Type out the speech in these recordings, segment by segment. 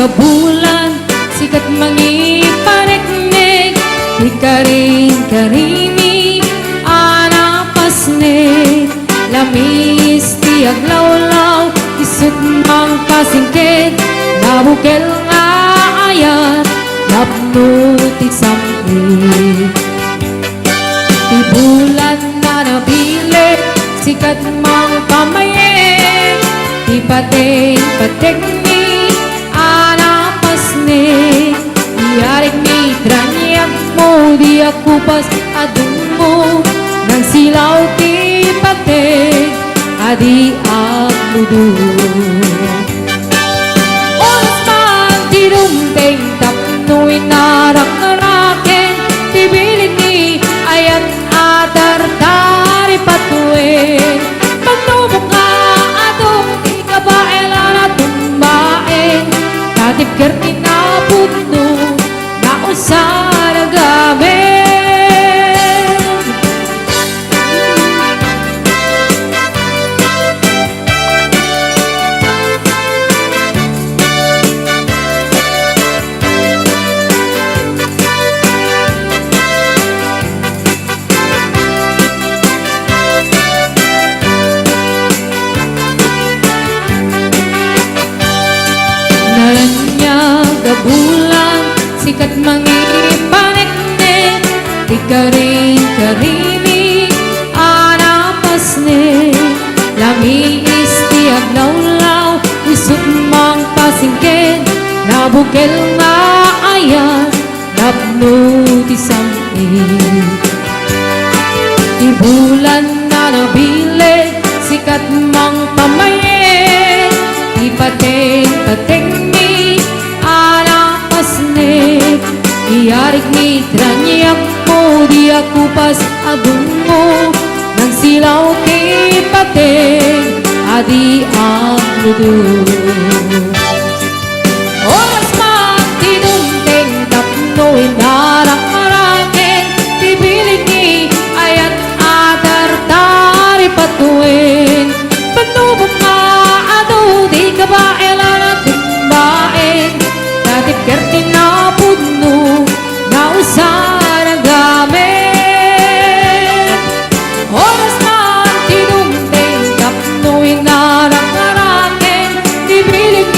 bulan, sikat mangipariknik, ikaring-karimi, anapasnik, lamis ti aglawlaw, isut mang pasingkit, nabukel nga ayat, napno ti sampit. Ti bulan na napili, sikat mang pamayin, ti pating-pating ni anapasnik, iyarik ni dranyak mo, di akupas adun mo, nang silaw ti pating, adi agmudu. Oras man ti dumting, tapno'y narak-narakin, tibilit ni ayat atar-tari patuin, pagtubok nga atong di kabailan at tumbain, katipker ni napudno, na usar agamin. Bulan, sikat mangipaniknik, ikaring-karimi, anapasnik, lamis ti aglawlaw, isut mang pasingkit, nabukel nga ayat, napno ti sampit. Ti bulan na nabili, sikat mang pamayin, ti pating-pating ni anapasnik, iyarik ni dranyak mo, di akupas agung mo, nang silaw ti pating, adi agmudu. Oras man ti dumting, tapno'y narak-marakin, tibilig ni ayat atar-tari patuin, panubok nga ado, di kabailan at tumbain, katipker ti napudno, na usar agamin. Oras man ti dumting, tapno'y narak-narakin, tibilig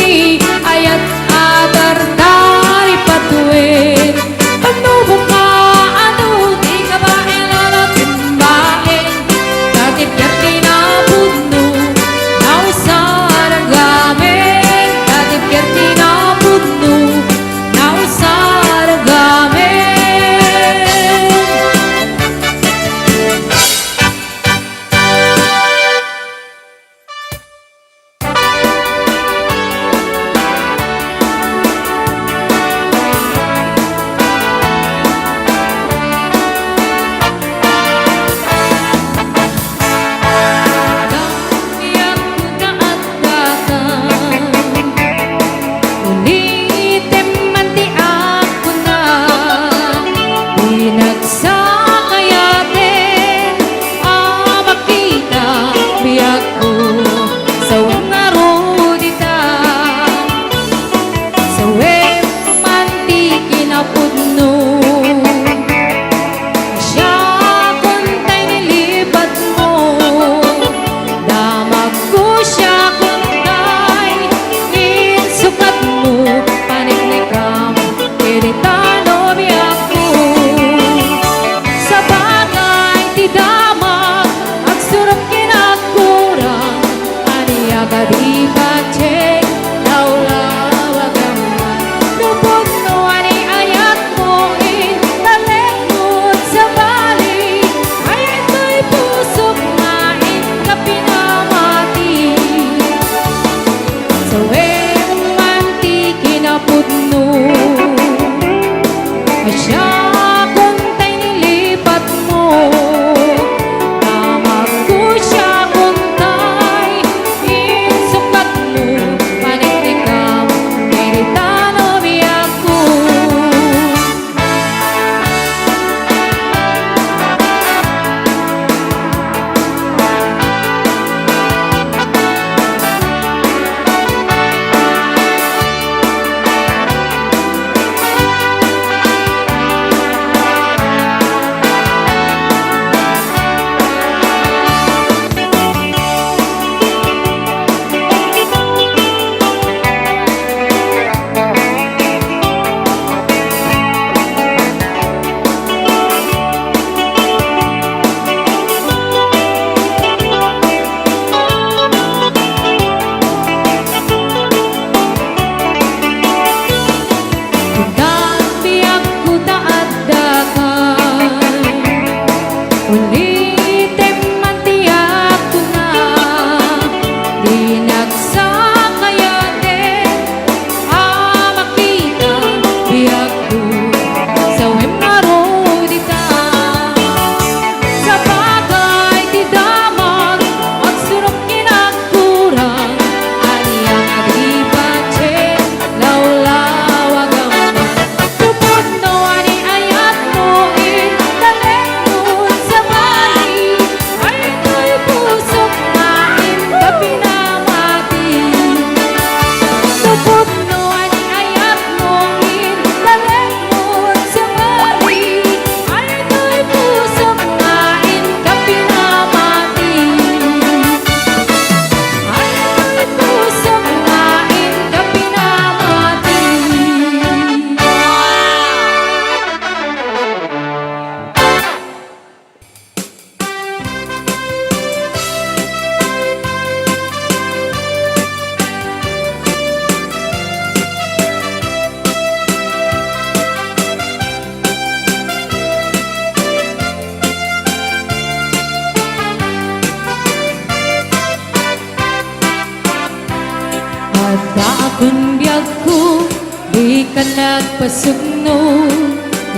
pasugno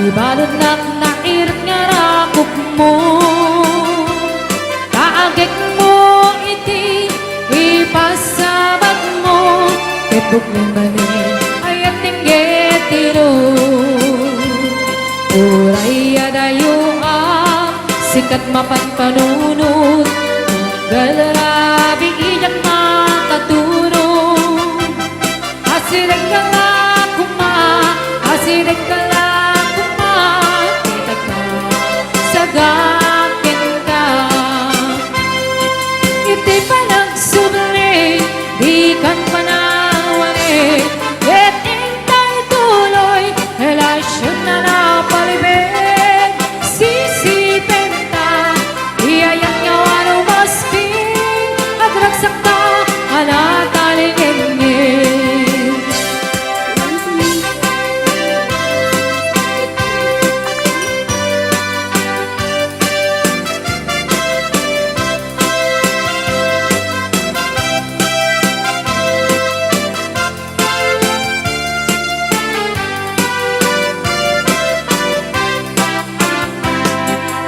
ibalod nak nairat nga rakop mo kaagik mo iti ipasabat mo kepuk limanin ayat tingget tiro uray adayo sikat mapanpanunod galarabi iyak makatulong asirek ka lang kuma asirek ka lang kuma kita ka sagakin ka iti pa nagsubli di kan panawari et intay tuloy relasyon na napalibig sisipin ta iyayak nyaw ano masping agragsak ka anataligin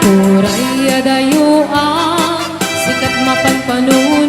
Uray adayo ang sikat mapanpanunod